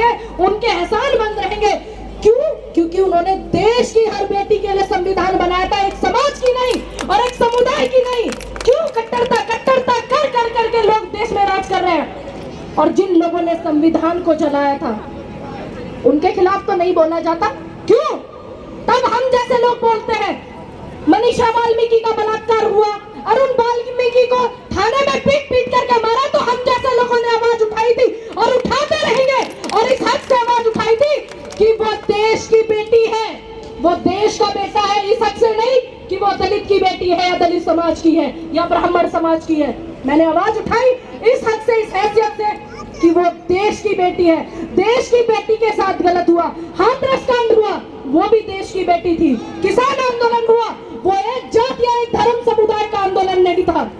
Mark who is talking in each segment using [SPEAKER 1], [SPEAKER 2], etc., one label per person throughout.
[SPEAKER 1] रहेंगे, उनके एहसान मंद रहेंगे। क्यों? क्योंकि उन्होंने देश की हर बेटी के लिए संविधान बनाया था, एक समाज की नहीं और एक समुदाय की नहीं। क्यों? कट्टरता कट्टरता कर कर करके लोग देश में राज कर रहे हैं, और जिन लोगों ने संविधान को जलाया था उनके खिलाफ तो नहीं बोला जाता। क्यों? तब हम जैसे लोग बोलते हैं। मनीषा वाल्मीकि का बलात्कार हुआ, अरुण वाल्मीकि को थाने में पीट पीट करके मारा, तो हम जैसे लोगों ने आवाज उठाई थी और उठाते रहेंगे, और इस हद से आवाज उठाई थी कि वो देश की बेटी है, वो देश का बेटा है। इस हद से नहीं कि वो दलित की बेटी है या दलित समाज की है या ब्राह्मण समाज की है। मैंने आवाज उठाई इस हद से, इस हैसियत से कि वो देश की बेटी है। देश की बेटी के साथ गलत हुआ, हाथरस कांड हुआ, वो भी देश की बेटी थी। किसान आंदोलन हुआ, वो एक जात या एक धर्म समुदाय का आंदोलन नहीं था,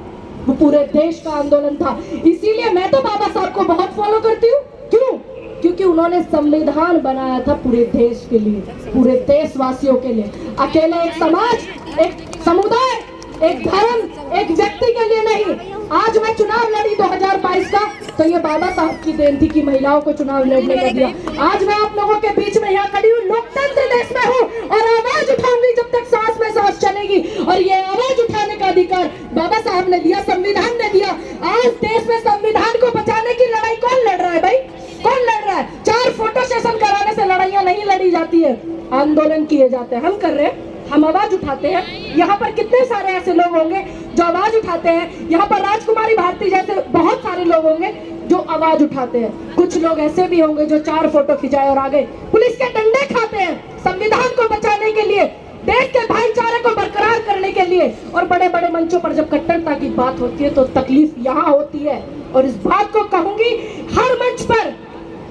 [SPEAKER 1] वो पूरे देश का आंदोलन था। इसीलिए मैं तो बाबा साहब को बहुत फॉलो करती हूँ। क्यों? क्योंकि उन्होंने संविधान बनाया था पूरे देश के लिए, पूरे देशवासियों के लिए। अकेले एक समाज, एक समुदाय, एक धर्म, एक व्यक्ति के लिए नहीं। आज मैं चुनाव लड़ी 2022 का, तो ये बाबा साहब की देन थी कि महिलाओं को चुनाव लड़ने का दिया। आज मैं आप लोगों के बीच में यहाँ खड़ी हूँ, लोकतंत्र देश में हूँ, और आवाज उठाऊंगी जब तक सांस में सांस चलेगी। और ये आवाज उठाने का अधिकार बाबा साहब ने दिया, संविधान ने दिया। आज देश में संविधान को बचाने की लड़ाई कौन लड़ रहा है भाई? कौन लड़ रहा है? 4 फोटो सेशन कराने से लड़ाइयां नहीं लड़ी जाती है, आंदोलन किए जाते हैं। हम कर रहे हैं, हम आवाज उठाते हैं। यहाँ पर कितने सारे ऐसे लोग होंगे जो आवाज उठाते हैं। यहाँ पर राजकुमारी भारती जैसे बहुत सारे लोग होंगे जो आवाज उठाते हैं। कुछ लोग ऐसे भी होंगे जो 4 फोटो खिंचाए और आ गए। पुलिस के डंडे खाते हैं संविधान को बचाने के लिए, देश के भाईचारे को बरकरार करने के लिए। और बड़े बड़े मंचों पर जब कट्टरता की बात होती है तो तकलीफ यहाँ होती है। और इस बात को कहूंगी हर मंच पर,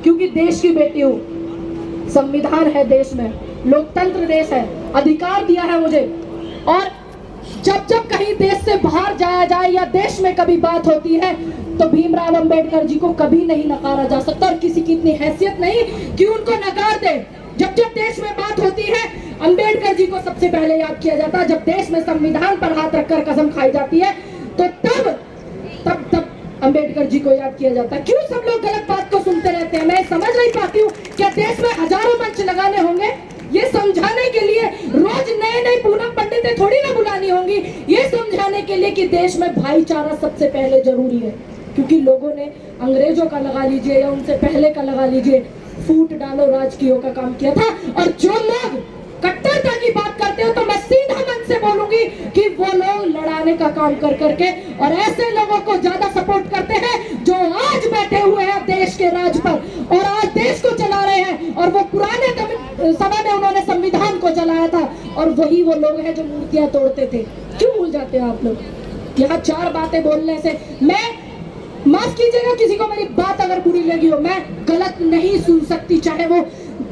[SPEAKER 1] क्योंकि देश की बेटी हूँ। संविधान है देश में, लोकतंत्र देश है, अधिकार दिया है मुझे। और जब जब कहीं देश से बाहर जाया जाए या देश में कभी बात होती है तो भीमराव अंबेडकर जी को कभी नहीं नकारा जा सकता, और किसी की इतनी हैसियत नहीं कि उनको नकार दे। जब जब देश में बात होती है अंबेडकर जी को सबसे पहले याद किया जाता है। जब देश में संविधान पर हाथ रखकर कसम खाई जाती है तो तब अंबेडकर जी को याद किया जाता है। क्यों सब लोग गलत बात को सुनते रहते हैं? मैं समझ नहीं पाती हूँ। क्या देश में हजारों मंच लगाने होंगे ये समझाने के लिए? रोज नए नए पूनम पंडितें थोड़ी ना बुलानी होंगी ये समझाने के लिए कि देश में भाईचारा सबसे पहले जरूरी है। क्योंकि लोगों ने अंग्रेजों का लगा लीजिए या उनसे पहले का लगा लीजिए, फूट डालो राजकीयों का काम किया था। और जो लोग कट्टरता की बात करते हो तो मैं सीधा मन से बोलूंगी कि वो लोग लड़ाने का काम कर करके और ऐसे लोगों को ज्यादा सपोर्ट करते हैं जो आज बैठे हुए हैं देश के राज पर और आज देश को चला रहे हैं। और वो पुराने समय में उन्होंने संविधान को चलाया था, और वही वो लोग हैं जो मूर्तियां तोड़ते थे। क्यों भूल जाते हैं आप लोग? यहाँ 4 बातें बोलने से, मैं माफ कीजिएगा किसी को मेरी बात अगर बुरी लगी हो, मैं गलत नहीं सुन सकती, चाहे वो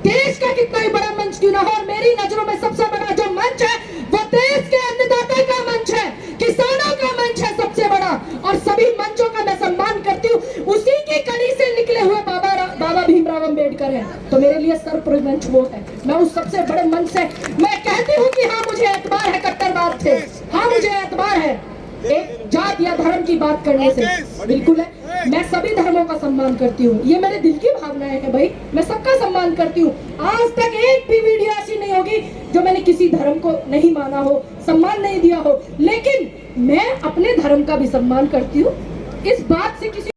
[SPEAKER 1] देश का कितना ही बड़ा मंच क्यों ना हो। और मेरी नजरों में सबसे बड़ा जो मंच है वो देश के अन्नदाता का मंच है, किसानों का मंच है सबसे बड़ा। और सभी मंचों का मैं सम्मान करती हूँ। उसी की कड़ी से निकले हुए बाबा भीमराव अंबेडकर है, तो मेरे लिए सर्वोपरि मंच वो है। मैं उस सबसे बड़े मंच से मैं कहती हूँ कि हाँ मुझे एतबार है कट्टरवाद से, हाँ मुझे एतबार है एक जात या धर्म की बात करने से, बिल्कुल है। मैं सभी धर्मों का सम्मान करती हूँ, ये मेरे दिल की भावनाएं हैं भाई, मैं सबका सम्मान करती हूँ। आज तक एक भी वीडियो ऐसी नहीं होगी जो मैंने किसी धर्म को नहीं माना हो, सम्मान नहीं दिया हो, लेकिन मैं अपने धर्म का भी सम्मान करती हूँ। इस बात से किसी